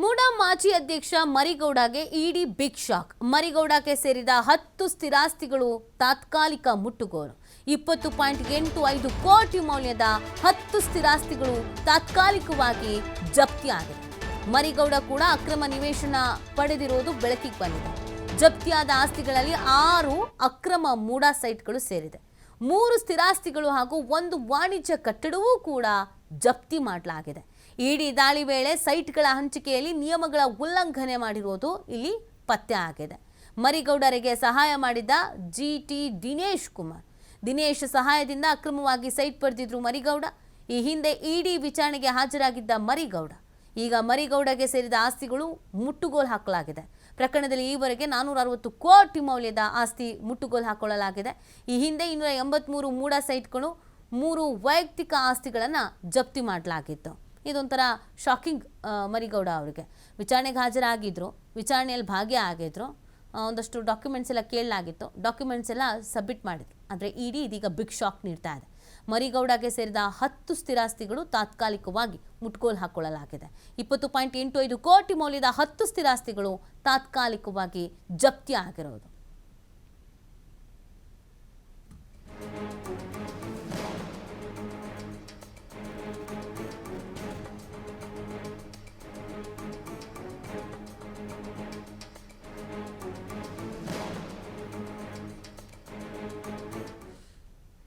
ಮೂಡಾ ಮಾಜಿ ಅಧ್ಯಕ್ಷ ಮರಿಗೌಡಗೆ ಇಡಿ big shock. ಮರಿಗೌಡಗೆ ಸೇರಿದ 10 ಸ್ಥಿರಾಸ್ತಿಗಳು ತಾತ್ಕಾಲಿಕ ಮುಟ್ಟುಗೋಲು. 20.85 ಕೋಟಿ ಮೌಲ್ಯದ 10 ಸ್ಥಿರಾಸ್ತಿಗಳು ತಾತ್ಕಾಲಿಕವಾಗಿ ಜಪ್ತಿಯಾಗಿದೆ. ಮರಿಗೌಡ ಕೂಡ ಅಕ್ರಮ ನಿವೇಶನ ಪಡೆದಿರುವುದು ಬೆಳಕಿಗೆ ಬಂದಿದೆ. ಜಪ್ತಿಯಾದ ಆಸ್ತಿಗಳಲ್ಲಿ 6 ಅಕ್ರಮ ಮೂಡಾ ಸೈಟ್ಗಳು ಸೇರಿದೆ. 3 ಸ್ಥಿರಾಸ್ತಿಗಳು ಹಾಗೂ 1 ವಾಣಿಜ್ಯ ಕಟ್ಟಡವೂ ಕೂಡ ಜಪ್ತಿ ಮಾಡಲಾಗಿದೆ. ಇಡಿ ದಾಳಿ ವೇಳೆ ಸೈಟ್ಗಳ ಹಂಚಿಕೆಯಲ್ಲಿ ನಿಯಮಗಳ ಉಲ್ಲಂಘನೆ ಮಾಡಿರುವುದು ಇಲ್ಲಿ ಪತ್ತೆ ಆಗಿದೆ. ಮರಿಗೌಡರಿಗೆ ಸಹಾಯ ಮಾಡಿದ್ದ ಜಿಟಿ ದಿನೇಶ್ ಸಹಾಯದಿಂದ ಅಕ್ರಮವಾಗಿ ಸೈಟ್ ಪಡೆದಿದ್ರು ಮರಿಗೌಡ. ಈ ಹಿಂದೆ ಇಡಿ ವಿಚಾರಣೆಗೆ ಹಾಜರಾಗಿದ್ದ ಮರಿಗೌಡ. ಈಗ ಮರಿಗೌಡಗೆ ಸೇರಿದ ಆಸ್ತಿಗಳು ಮುಟ್ಟುಗೋಲು ಹಾಕಲಾಗಿದೆ. ಪ್ರಕರಣದಲ್ಲಿ ಈವರೆಗೆ 460 ಕೋಟಿ ಮೌಲ್ಯದ ಆಸ್ತಿ ಮುಟ್ಟುಗೋಲು ಹಾಕೊಳ್ಳಲಾಗಿದೆ. ಈ ಹಿಂದೆ 283 ಮೂಡಾ ಸೈಟ್ಗಳು 3 ವೈಯಕ್ತಿಕ ಆಸ್ತಿಗಳನ್ನು ಜಪ್ತಿ ಮಾಡಲಾಗಿತ್ತು. ಇದೊಂಥರ ಶಾಕಿಂಗ್. ಮರಿಗೌಡ ಅವರಿಗೆ ವಿಚಾರಣೆಗೆ ಹಾಜರಾಗಿದ್ದರು, ವಿಚಾರಣೆಯಲ್ಲಿ ಭಾಗಿಯಾಗಿದ್ದರು, ಒಂದಷ್ಟು ಡಾಕ್ಯುಮೆಂಟ್ಸ್ ಎಲ್ಲ ಕೇಳಲಾಗಿತ್ತು, ಡಾಕ್ಯುಮೆಂಟ್ಸ್ ಎಲ್ಲ ಸಬ್ಮಿಟ್ ಮಾಡಿದ್ರು. ಆದರೆ ಇಡಿ ಇದೀಗ ಬಿಗ್ ಶಾಕ್ ನೀಡ್ತಾ ಇದೆ. ಮರಿಗೌಡಗೆ ಸೇರಿದ 10 ಸ್ಥಿರಾಸ್ತಿಗಳು ತಾತ್ಕಾಲಿಕವಾಗಿ ಮುಟ್ಟುಗೋಲು ಹಾಕೊಳ್ಳಲಾಗಿದೆ. 20.85 ಕೋಟಿ ಮೌಲ್ಯದ 10 ಸ್ಥಿರಾಸ್ತಿಗಳು ತಾತ್ಕಾಲಿಕವಾಗಿ ಜಪ್ತಿ ಆಗಿರೋದು.